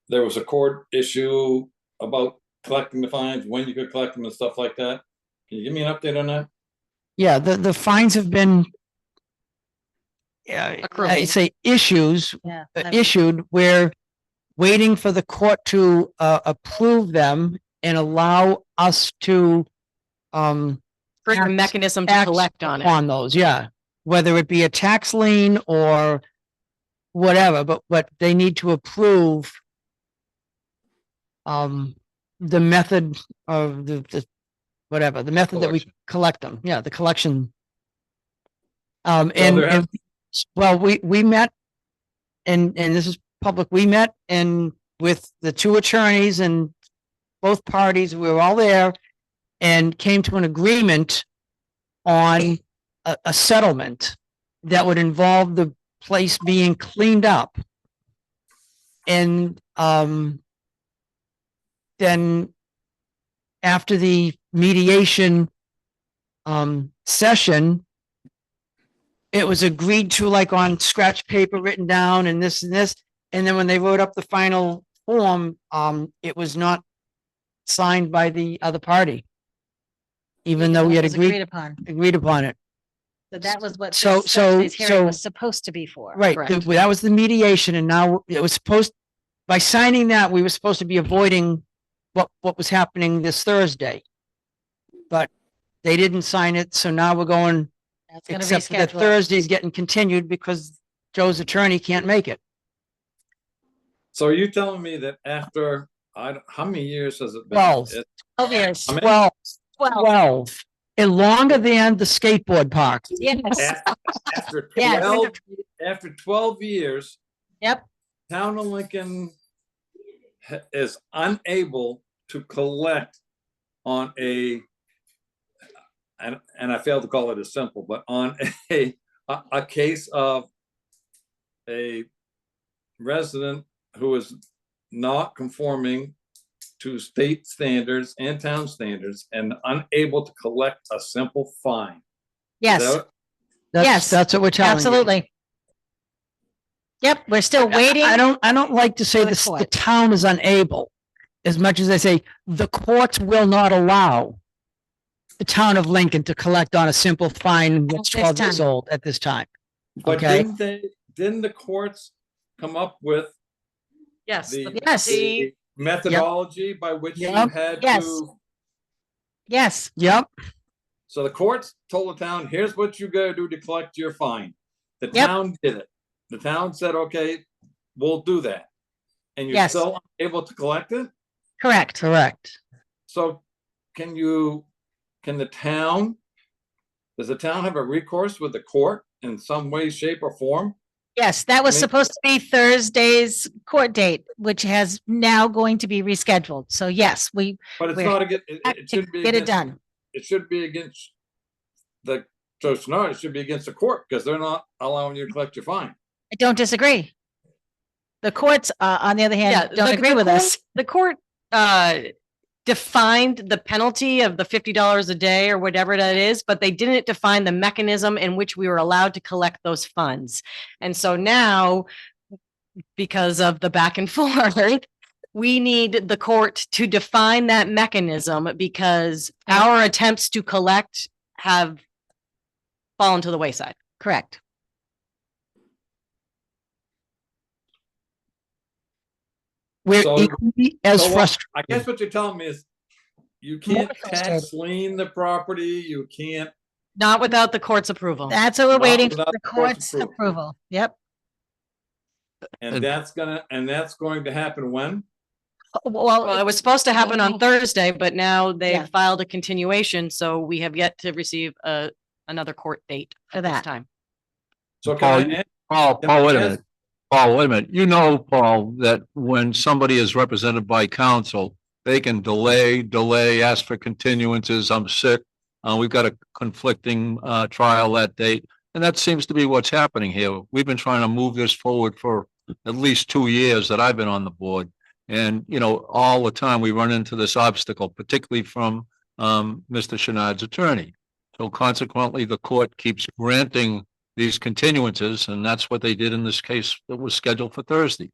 there was a court issue about collecting the fines, when you could collect them and stuff like that. Can you give me an update on that? Yeah, the fines have been. Yeah, Accruing. I say issues, Yeah. issued, we're waiting for the court to approve them and allow us to For the act- mechanism to act collect on it. on those, yeah. Whether it be a tax lien or whatever, but they need to approve the method of the whatever, the method that we Collection. collect them. Yeah, the collection. there And has- well, we met and this is public, we met and with the 2 attorneys and both parties, we were all there and came to an agreement on a settlement that would involve the place being cleaned up. And then after the mediation session, it was agreed to like on scratch paper written down and this and this. And then when they wrote up the final form, it was not signed by the other party. Even though we had it was agreed agreed upon. upon it. So that was what So- this so- Thursday's hearing so- was supposed to be for. Right, Correct. that was the mediation and now it was supposed, by signing that, we were supposed to be avoiding what was happening this Thursday. But they didn't sign it, so now we're going, That's gonna except for that reschedule. Thursday's getting continued because Joe's attorney can't make it. So are you telling me that after, how many years has it been? 12. 12 years. I mean, 12, 12. 12, and longer than the skateboard park. Yes. After Yes. 12 years, Yep. town of Lincoln is unable to collect on and I failed to call it a simple, but on a case of a resident who is not conforming to state standards and town standards and unable to collect a simple fine. Is Yes. that- Yes, That's what we're telling you. absolutely. Yep, we're still waiting. I don't like to say for the this, the court. town is unable, as much as I say, the courts will not allow the town of Lincoln to collect on a simple fine that's At this 12 years time. old at this time. But Okay. didn't the courts come up with Yes. the Yes. the methodology by which you Yep. had Yes. to? Yes, Yep, So the courts told the town, here's what you gotta do to collect your fine. The Yep. town did it. The town said, okay, we'll do that. And you're Yes. still able to collect it? correct. correct. So can the town, does the town have a recourse with the court in some way, shape or form? Yes, that was I mean- supposed to be Thursday's court date, which has now going to be rescheduled. So yes, we But it's We're not against, have it to shouldn't be get it against, done. it should be against the, so it's not, it should be against the court because they're not allowing you to collect your fine. I don't disagree. The courts, on the other hand, don't the- agree the with court- us. The court defined the penalty of the $50 a day or whatever that is, but they didn't define the mechanism in which we were allowed to collect those funds. And so now, because of the back and forth, we need the court to define that mechanism because our attempts to collect have fallen to the wayside. Correct. We're So- equally as So what- frustrated. I guess what you're telling me is you More can't frustrated. tax lien the property, you can't. Not without the court's approval. That's what we're Not waiting for without the the court's court's approval. approval. Yep. And And- that's going to happen when? Well, it was supposed to happen on Thursday, but now they Yeah. filed a continuation, so we have yet to receive another court date For at this that. time. So Paul, can I, Paul, wait a Yes. minute. Paul, wait a minute. You know, Paul, that when somebody is represented by counsel, they can delay, ask for continuances. I'm sick. We've got a conflicting trial that date. And that seems to be what's happening here. We've been trying to move this forward for at least 2 years that I've been on the board. And, you know, all the time we run into this obstacle, particularly from Mr. Chenard's attorney. So consequently, the court keeps granting these continuances, and that's what they did in this case that was scheduled for Thursday.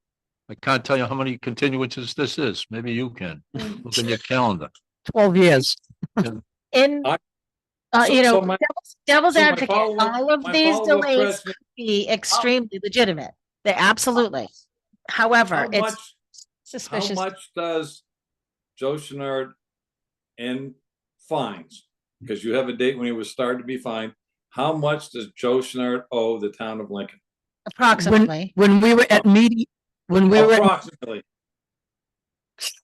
I can't tell you how many continuances this is. Maybe you can. Look in your calendar. 12 years. In, I- you know, so my- devil's so my advocate, follow-up- all of my these follow-up delays question- could be extremely legitimate. They absolutely. However, How it's much, how suspicious. much does Joe Chenard in fines? Because you have a date when he was started to be fined. How much does Joe Chenard owe the town of Lincoln? Approximately. When we were at when we were at Approximately.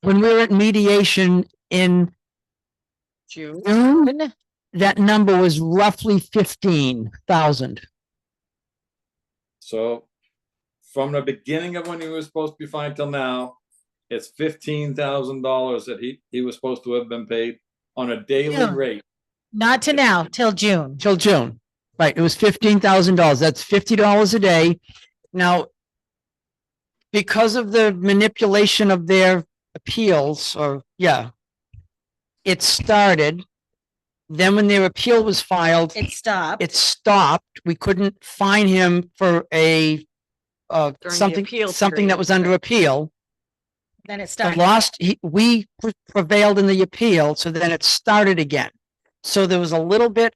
mediation in June, that number was roughly 15,000. So from the beginning of when he was supposed to be fined till now, it's $15,000 that he was supposed to have been paid on a daily Yeah. rate. Not to now, till June. Till June. Right, it was $15,000. That's $50 a day. Now, because of the manipulation of their appeals, it started Then when their appeal was filed, It stopped. it stopped. We couldn't fine him for a the something, appeal something that period, was under right. appeal. Then it The started. lost, we prevailed in the appeal, so then it started again. So there was a little bit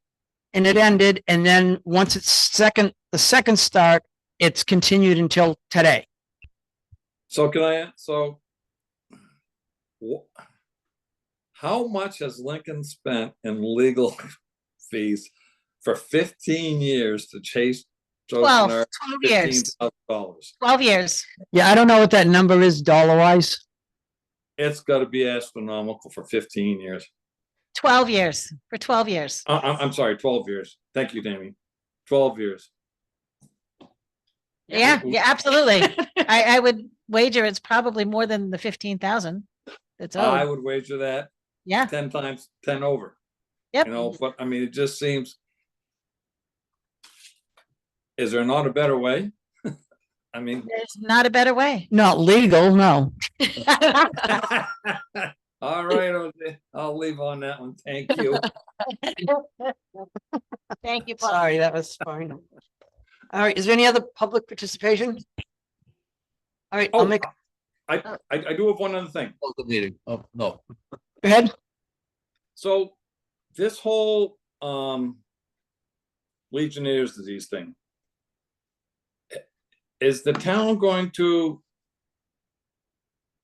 and it ended, and then once it's the second start, it's continued until today. So can I, so. How much has Lincoln spent in legal fees for 15 years to chase? Joe 12 Bernard years, $15,000? 12 years. Yeah, I don't know what that number is dollar wise. It's gotta be astronomical for 15 years. 12 years, for 12 years. I'm sorry, 12 years. Thank you, Damien. 12 years. Yeah, yeah, absolutely. I would wager it's probably more than the 15,000. That's I owed. would wager that Yeah, 10 times, 10 over, yep. you know, but I mean, it just seems. Is there not a better way? I mean. There's not a better way. Not legal, no. All right, Jose, I'll leave on that one. Thank you. Thank you, Paul. Sorry, that was fine. All right, is there any other public participation? All right, I'll Oh, make, I do have one other thing. Close the meeting. Oh, no. go ahead. So this whole Legionnaire's disease thing, is the town going to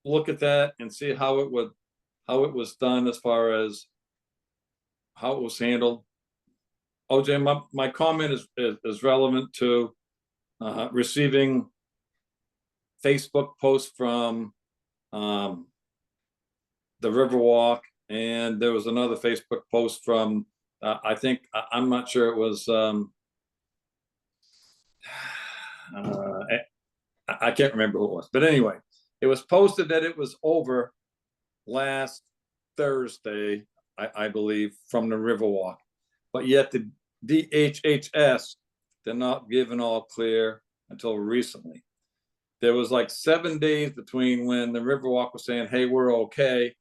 look at that and see how it was done as far as how it was handled? OJ, my comment is relevant to receiving Facebook posts from the Riverwalk, and there was another Facebook post from I think I'm not sure it was I can't remember who it was, but anyway, it was posted that it was over last Thursday, I believe, from the Riverwalk, but yet the DHHS did not give an all clear until recently. There was like 7 days between when the Riverwalk was saying, "Hey, we're okay,"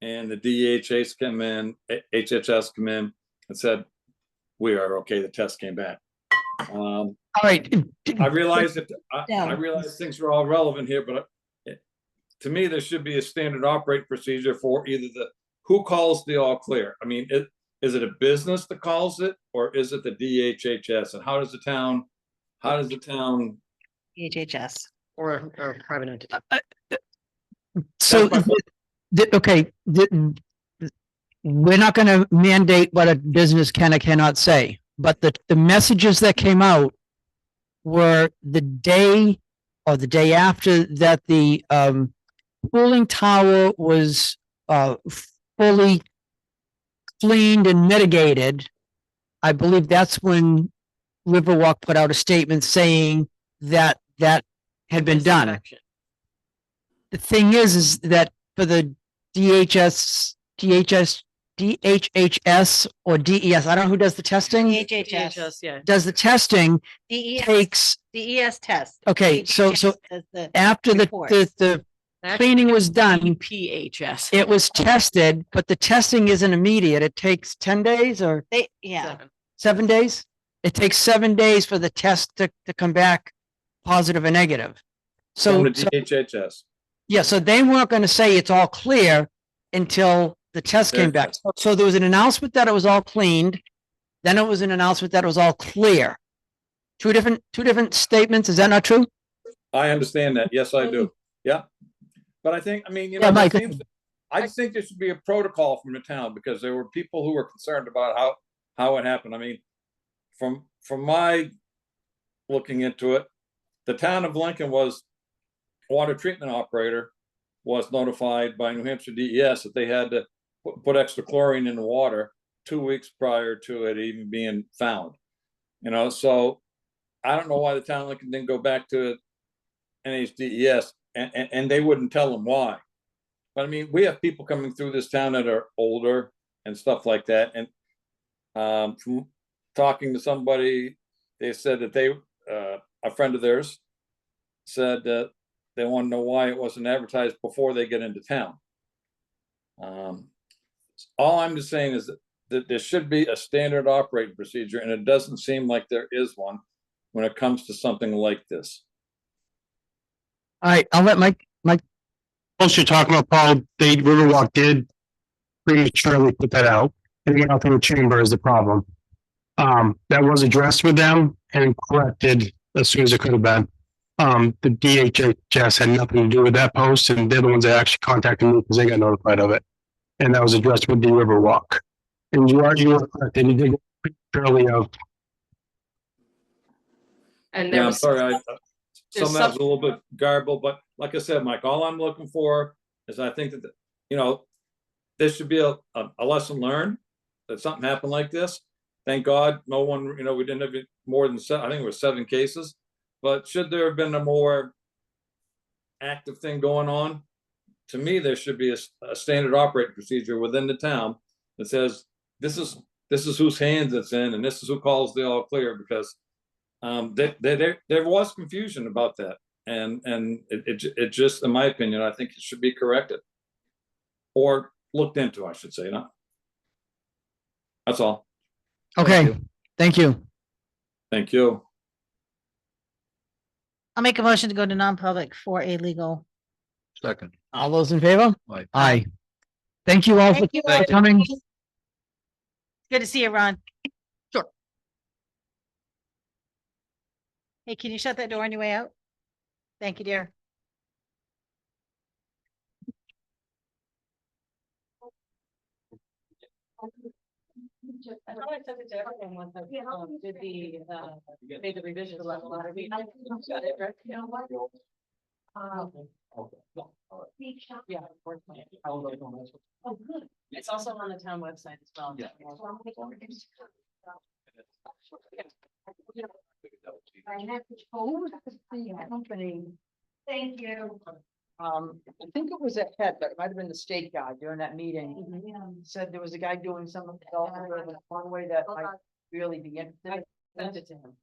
and the DHHS come in, HHS come in and said, "We are okay." The test came back. All right. I realize that Yeah. I realize things are all relevant here, but to me, there should be a standard operating procedure for either who calls the all clear. I mean, is it a business that calls it, or is it the DHHS? And how does the town HHS. Or private entity. So, That's okay, we're not gonna mandate what a business can or cannot say, but the messages that came out were the day or the day after that the cooling tower was fully cleaned and mitigated. I believe that's when Riverwalk put out a statement saying that that had been done. Inspection. The thing is that for the DHHS or DES, I don't know who does the testing, DHHS. Yeah. does the testing DES, takes, DES test. okay, so DHHS does the after report. the cleaning was done, PHS. it was tested, but the testing isn't immediate. It takes 10 days or Yeah, 7 days. It takes 7 days for the test to come back positive or negative. from So, the DHHS. yeah, so they weren't going to say it's all clear until the test came back. So there was an announcement that it was all cleaned. Then it was an announcement that it was all clear. Two different statements. Is that not true? I understand that. Yes, I do. Yeah. But I think, I mean, you know, Yeah, there Mike. seems, I just think there should be a protocol from the town, because there were people who were concerned about how it happened. I mean, from my looking into it, the town of Lincoln water treatment operator was notified by New Hampshire DES that they had to put extra chlorine in the water 2 weeks prior to it even being found. You know, so I don't know why the town of Lincoln didn't go back to NH DES, and they wouldn't tell them why. But I mean, we have people coming through this town that are older and stuff like that. And from talking to somebody, they said that a friend of theirs said that they want to know why it wasn't advertised before they get into town. All I'm just saying is that that there should be a standard operating procedure, and it doesn't seem like there is one when it comes to something like this. All right, I'll let Mike, Once you're talking about, Paul, they Riverwalk did prematurely put that out and went out through the chamber is the problem. That was addressed with them and corrected as soon as it could have been. The DHHS had nothing to do with that post, and they're the ones that actually contacted me because they got notified of it. And that was addressed with the Riverwalk. And you are correct, and you did prematurely of. And Yeah, there I'm was, sorry, there's some of that was a little bit garbled, but like I said, Mike, all I'm looking for is I think that, you know, this should be a lesson learned, that something happened like this. Thank God, no one, you know, we didn't have more than I think it was 7 cases, but should there have been a more active thing going on? To me, there should be a standard operating procedure within the town that says, this is whose hands it's in, and this is who calls the all clear, because there was confusion about that, and it just, in my opinion, I think it should be corrected or looked into, I should say. Not. That's all. Okay, thank you. Thank you. I'll make a motion to go to non-public for a legal. Second. All those in favor? Right. Aye. Thank you all for Thank you all. coming. Good to see you, Ron. Sure. Hey, can you shut that door on your way out? Thank you, dear. I thought I sent it to everyone once I did made the revision to level out. Got it, right? You know what? Yeah, of course. Oh, good. It's also on the town website as well. Yeah. I have to hold the company. Thank you. I think it was a head, but it might have been the state guy during that meeting. Said there was a guy doing some of the development in one way that might really be interesting. Sent it to him.